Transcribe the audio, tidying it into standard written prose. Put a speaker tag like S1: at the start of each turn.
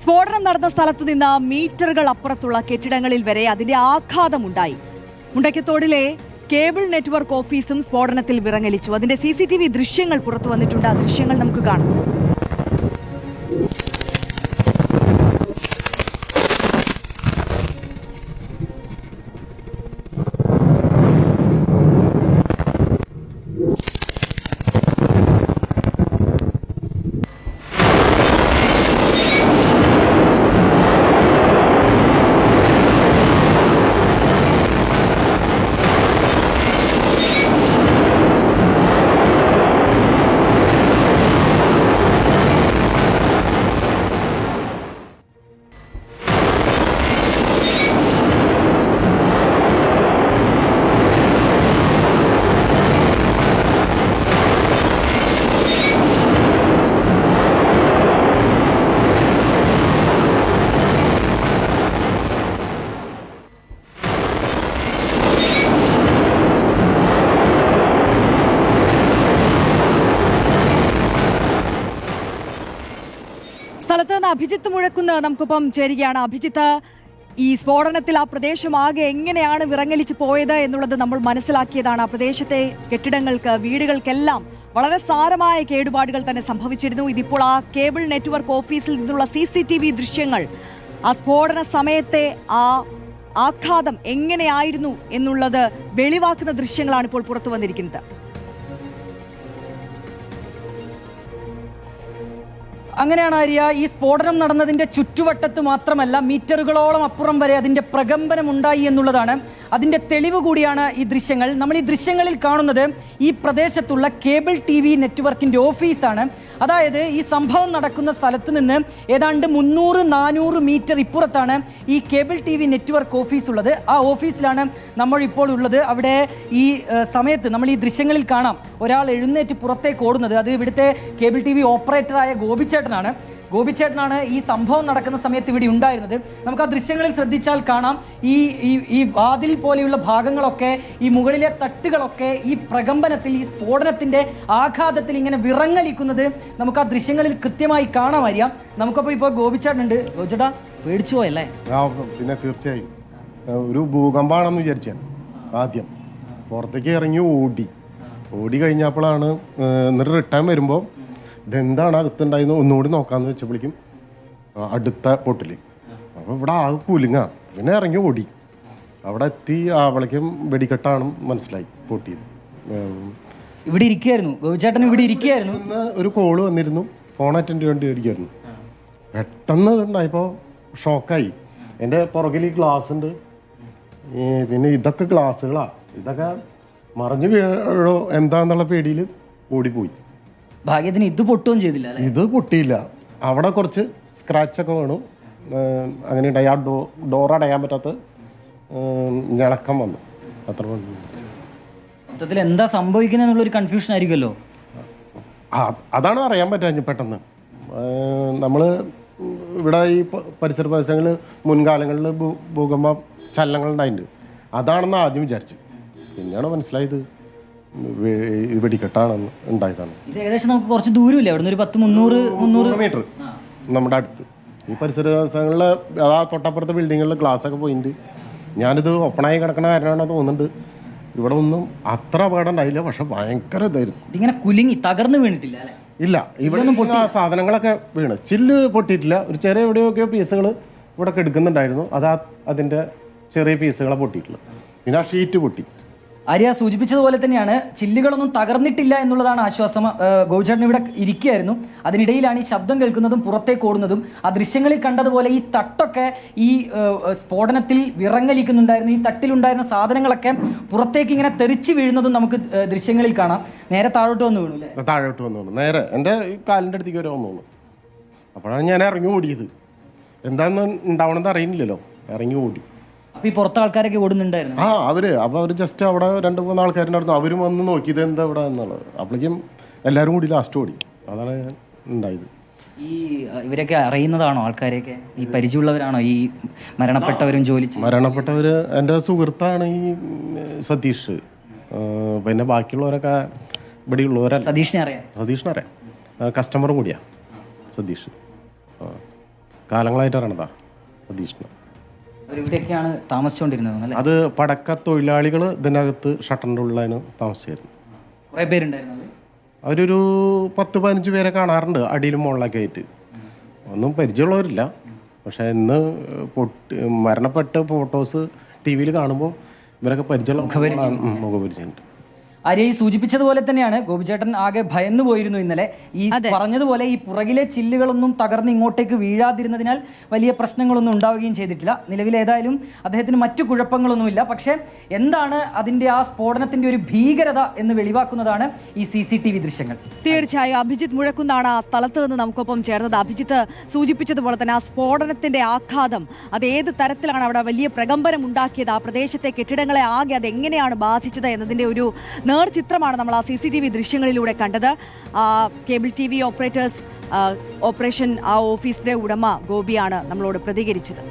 S1: സ്ഫോടനം നടന്ന സ്ഥലത്ത് നിന്ന് മീറ്ററുകൾ അപ്പുറത്തുള്ള കെട്ടിടങ്ങളിൽ വരെ അതിന്റെ ആഘാതമുണ്ടായി. മുണ്ടക്കത്തോടിലെ കേബിൾ നെറ്റ്വർക്ക് ഓഫീസും സ്ഫോടനത്തിൽ വിറങ്ങലിച്ചു. അതിന്റെ CCTV ദൃശ്യങ്ങൾ പുറത്തു വന്നിട്ടുണ്ട്. ആ ദൃശ്യങ്ങൾ നമുക്ക് കാണാം. സ്ഥലത്ത് നിന്ന് അഭിജിത്ത് മുഴക്കുന്ന നമുക്കൊപ്പം ചേരുകയാണ്. അഭിജിത്ത്, ഈ സ്ഫോടനത്തിൽ ആ പ്രദേശം ആകെ എങ്ങനെയാണ് വിറങ്ങലിച്ച് പോയത് എന്നുള്ളത് നമ്മൾ മനസ്സിലാക്കിയതാണ്. ആ പ്രദേശത്തെ കെട്ടിടങ്ങൾക്ക്, വീടുകൾക്കെല്ലാം വളരെ സാരമായ കേടുപാടുകൾ തന്നെ സംഭവിച്ചിരുന്നു. ഇതിപ്പോൾ ആ കേബിൾ നെറ്റ്വർക്ക് ഓഫീസിൽ നിന്നുള്ള CCTV ദൃശ്യങ്ങൾ ആ സ്ഫോടന സമയത്തെ ആ ആഘാതം എങ്ങനെയായിരുന്നു എന്നുള്ളത് വെളിവാക്കുന്ന ദൃശ്യങ്ങളാണ് ഇപ്പോൾ പുറത്തു വന്നിരിക്കുന്നത്.
S2: അങ്ങനെയാണ് ആര്യ. ഈ സ്ഫോടനം നടന്നതിന്റെ ചുറ്റുവട്ടത്ത് മാത്രമല്ല, മീറ്ററുകളോളം അപ്പുറം വരെ അതിന്റെ പ്രകമ്പനം ഉണ്ടായി എന്നുള്ളതാണ് അതിന്റെ തെളിവ് കൂടിയാണ് ഈ ദൃശ്യങ്ങൾ. നമ്മൾ ഈ ദൃശ്യങ്ങളിൽ കാണുന്നത് ഈ പ്രദേശത്തുള്ള കേബിൾ TV നെറ്റ്വർക്കിന്റെ ഓഫീസാണ്. അതായത് ഈ സംഭവം നടക്കുന്ന സ്ഥലത്ത് നിന്ന് ഏതാണ്ട് 300-400 മീറ്റർ ഇപ്പുറത്താണ് ഈ കേബിൾ TV നെറ്റ്വർക്ക് ഓഫീസ് ഉള്ളത്. ആ ഓഫീസിലാണ് നമ്മൾ ഇപ്പോൾ ഉള്ളത്. അവിടെ ഈ സമയത്ത് നമ്മൾ ഈ ദൃശ്യങ്ങളിൽ കാണാം ഒരാൾ എഴുന്നേറ്റ് പുറത്തേക്ക് ഓടുന്നത്. അത് ഇവിടുത്തെ കേബിൾ TV ഓപ്പറേറ്ററായ ഗോപിച്ചേട്ടനാണ് ഈ സംഭവം നടക്കുന്ന സമയത്ത് ഇവിടെ ഉണ്ടായിരുന്നത്. നമുക്ക് ആ ദൃശ്യങ്ങളിൽ ശ്രദ്ധിച്ചാൽ കാണാം ഈ വാതിൽ പോലെയുള്ള ഭാഗങ്ങളൊക്കെ, ഈ മുകളിലെ തട്ടുകളൊക്കെ ഈ പ്രകമ്പനത്തിൽ, ഈ സ്ഫോടനത്തിന്റെ ആഘാതത്തിൽ ഇങ്ങനെ വിറങ്ങലിക്കുന്നത് നമുക്ക് ആ ദൃശ്യങ്ങളിൽ കൃത്യമായി കാണാൻ അറിയാം. നമുക്കപ്പോൾ ഇപ്പോൾ ഗോപിച്ചേട്ടനുണ്ട്. ഗോപിച്ചേട്ടാ, പേടിച്ചു പോയല്ലേ?
S3: പിന്നെ തീർച്ചയായും ഒരു ഭൂകമ്പാണെന്ന് വിചാരിച്ചാൽ ആദ്യം പുറത്തേക്ക് ഇറങ്ങി ഓടി കഴിഞ്ഞപ്പോഴാണ്, എന്നിട്ട് റിട്ടേൺ വരുമ്പോൾ ഇതെന്താണ് അകത്തുണ്ടായിരുന്നു ഒന്നുകൂടി നോക്കാമെന്ന് വെച്ചപ്പോഴേക്കും അടുത്ത പൊട്ടില്. അപ്പോൾ ഇവിടെ ആകെ കൂലിങ്ങ. പിന്നെ ഇറങ്ങി ഓടി. അവിടെ എത്തി ആവളേക്കും വെടിക്കെട്ടാണ് മനസ്സിലായി പൊട്ടിയത്.
S2: ഇവിടെ ഇരിക്കുകയായിരുന്നു ഗോപിച്ചേട്ടൻ, ഇവിടെ ഇരിക്കുകയായിരുന്നു.
S3: ഒരു കോള് വന്നിരുന്നു, ഫോൺ അറ്റൻഡ് ചെയ്യേണ്ടി വരികയായിരുന്നു. പെട്ടെന്ന് ഉണ്ടായപ്പോൾ ഷോക്കായി. എൻ്റെ പുറകിൽ ഈ ഗ്ലാസ് ഉണ്ട്, പിന്നെ ഇതൊക്കെ ഗ്ലാസ്സുകളാ, ഇതൊക്കെ മറിഞ്ഞു വീഴോ എന്താന്നുള്ള പേടിയിൽ ഓടിപ്പോയി.
S2: ഭാഗ്യത്തിന് ഇത് പൊട്ടുകയും ചെയ്തില്ല.
S3: ഇത് പൊട്ടിയില്ല. അവിടെ കുറച്ച് സ്ക്രാച്ചൊക്കെ വേണം. അങ്ങനെ ഉണ്ടായി. ആ ഡോർ അടയാൻ പറ്റാത്ത ഞളക്കം വന്നു. അത്ര
S2: മൊത്തത്തിൽ എന്താ സംഭവിക്കുന്നത് എന്നുള്ളൊരു കൺഫ്യൂഷൻ ആയിരിക്കുമല്ലോ.
S3: അതാണ് അറിയാൻ പറ്റാഞ്ഞ് പെട്ടെന്ന്. നമ്മൾ ഇവിടെ ഈ പരിസര പ്രദേശങ്ങളിൽ മുൻകാലങ്ങളിൽ ഭൂകമ്പ ചലനങ്ങൾ ഉണ്ടായിട്ടുണ്ട്. അതാണെന്ന് ആദ്യം വിചാരിച്ചു. പിന്നെയാണ് മനസ്സിലായത് വെടിക്കെട്ടാണെന്ന് ഉണ്ടായതാണ്.
S2: ഇത് ഏകദേശം നമുക്ക് കുറച്ച് ദൂരമില്ല, അവിടെ നിന്ന് ഒരു 300
S3: മീറ്റർ നമ്മുടെ അടുത്ത്. ഈ പരിസര ദിവസങ്ങളിലെ ആ തൊട്ടപ്പുറത്തെ ബിൽഡിങ്ങുകളിൽ ഗ്ലാസ് ഒക്കെ പോയിട്ടുണ്ട്. ഞാനിത് ഓപ്പണായി കിടക്കണ കാര്യമാണെന്ന് തോന്നുന്നുണ്ട്. ഇവിടെ ഒന്നും അത്ര അപകടം ഉണ്ടായില്ല, പക്ഷെ ഭയങ്കര ഇതായിരുന്നു.
S2: ഇതിങ്ങനെ കുലുങ്ങി തകർന്ന് വീണിട്ടില്ല അല്ലേ?
S3: ഇല്ല, ഇവിടെ സാധനങ്ങളൊക്കെ വീണ്. ചില്ല് പൊട്ടിയിട്ടില്ല. ഒരു ചെറിയ എവിടെയൊക്കെയോ പീസുകൾ ഇവിടെ എടുക്കുന്നുണ്ടായിരുന്നു. അതിൻ്റെ ചെറിയ പീസുകളെ പൊട്ടിയിട്ടുള്ളു. പിന്നെ ആ ഷീറ്റ് പൊട്ടി.
S2: ആര്യ സൂചിപ്പിച്ചതുപോലെ തന്നെയാണ്, ചില്ലുകളൊന്നും തകർന്നിട്ടില്ല എന്നുള്ളതാണ് ആശ്വാസം. ഗോപിച്ചേട്ടൻ ഇവിടെ ഇരിക്കുകയായിരുന്നു. അതിനിടയിലാണ് ഈ ശബ്ദം കേൾക്കുന്നതും പുറത്തേക്ക് ഓടുന്നതും. ആ ദൃശ്യങ്ങളിൽ കണ്ടതുപോലെ ഈ തട്ടൊക്കെ ഈ സ്ഫോടനത്തിൽ വിറങ്ങലിക്കുന്നുണ്ടായിരുന്നു. ഈ തട്ടിലുണ്ടായിരുന്ന സാധനങ്ങളൊക്കെ പുറത്തേക്ക് ഇങ്ങനെ തെറിച്ച് വീഴുന്നതും നമുക്ക് ദൃശ്യങ്ങളിൽ കാണാം. നേരെ താഴോട്ട് വന്ന് വീണു അല്ലേ?
S3: താഴോട്ട് വന്നു, നേരെ എൻ്റെ കാലിൻ്റെ അടുത്തേക്ക് വരെ വന്നു. അപ്പോഴാണ് ഞാൻ ഇറങ്ങി ഓടിയത്. എന്താണെന്ന് ഉണ്ടാവണമെന്ന് അറിയുന്നില്ലല്ലോ, ഇറങ്ങി ഓടി.
S2: അപ്പൊ ഈ പുറത്തെ ആൾക്കാരൊക്കെ ഓടുന്നുണ്ടായിരുന്നു.
S3: അവര് ജസ്റ്റ് അവിടെ 2-3 ആൾക്കാരുണ്ടായിരുന്നു. അവരും വന്ന് നോക്കി ഇത് എന്താ ഇവിടെ എന്നുള്ളത്. അപ്പോഴേക്കും എല്ലാവരും കൂടി ലാസ്റ്റ് ഓടി. അതാണ് ഉണ്ടായത്.
S2: ഈ ഇവരൊക്കെ അറിയുന്നതാണോ ആൾക്കാരെയൊക്കെ? ഈ പരിചയമുള്ളവരാണോ ഈ മരണപ്പെട്ടവരും?
S3: മരണപ്പെട്ടവര് എൻ്റെ സുഹൃത്താണ് ഈ സതീഷ്. പിന്നെ ബാക്കിയുള്ളവരൊക്കെ ഇവിടെ ഉള്ളവരല്ല.
S2: സതീഷിനെ അറിയാം.
S3: കസ്റ്റമറും കൂടിയാ സതീഷ്. കാലങ്ങളായിട്ട് അറിയണതാ പ്രതീക്ഷണം.
S2: അവരിവിടെയൊക്കെയാണ് താമസിച്ചുകൊണ്ടിരുന്നത് അല്ലേ?
S3: അത് പടക്ക തൊഴിലാളികൾ ഇതിനകത്ത് ഷട്ടറിൻ്റെ ഉള്ളിലാണ് താമസിച്ചിരുന്നത്.
S2: കുറേ പേരുണ്ടായിരുന്നത്.
S3: അവരൊരു 10-15 പേരെ കാണാറുണ്ട് അടിയിലും മുകളിലൊക്കെ ആയിട്ട്. ഒന്നും പരിചയമുള്ളവരില്ല. പക്ഷേ ഇന്ന് മരണപ്പെട്ട ഫോട്ടോസ് ടി വിയിൽ കാണുമ്പോൾ ഇവരൊക്കെ പരിചയമുള്ള മുഖപരിചയമുണ്ട്.
S2: ആര്യ ഈ സൂചിപ്പിച്ചതുപോലെ തന്നെയാണ് ഗോപിചേട്ടൻ ആകെ ഭയന്നു പോയിരുന്നു ഇന്നലെ. ഈ പറഞ്ഞതുപോലെ ഈ പുറകിലെ ചില്ലുകളൊന്നും തകർന്ന് ഇങ്ങോട്ടേക്ക് വീഴാതിരുന്നതിനാൽ വലിയ പ്രശ്നങ്ങളൊന്നും ഉണ്ടാവുകയും ചെയ്തിട്ടില്ല. നിലവിൽ ഏതായാലും അദ്ദേഹത്തിന് മറ്റു കുഴപ്പങ്ങളൊന്നുമില്ല. പക്ഷേ എന്താണ് അതിൻ്റെ ആ സ്ഫോടനത്തിൻ്റെ ഒരു ഭീകരത എന്ന് വെളിവാക്കുന്നതാണ് ഈ CCTV ദൃശ്യങ്ങൾ.
S1: തീർച്ചയായും അഭിജിത്ത് മുഴക്കുന്നാണ് ആ സ്ഥലത്ത് നിന്ന് നമുക്കൊപ്പം ചേർന്നത്. അഭിജിത്ത് സൂചിപ്പിച്ചതുപോലെ തന്നെ ആ സ്ഫോടനത്തിന്റെ ആഘാതം അത് ഏത് തരത്തിലാണ് അവിടെ വലിയ പ്രകമ്പനം ഉണ്ടാക്കിയത്, ആ പ്രദേശത്തെ കെട്ടിടങ്ങളെ ആകെ അത് എങ്ങനെയാണ് ബാധിച്ചത് എന്നതിന്റെ ഒരു നേർചിത്രമാണ് നമ്മൾ ആ CCTV ദൃശ്യങ്ങളിലൂടെ കണ്ടത്. കേബിൾ TV ഓപ്പറേറ്റേഴ്സ് ഓപ്പറേഷൻ ആ ഓഫീസിന്റെ ഉടമ ഗോപിയാണ് നമ്മളോട് പ്രതികരിച്ചത്.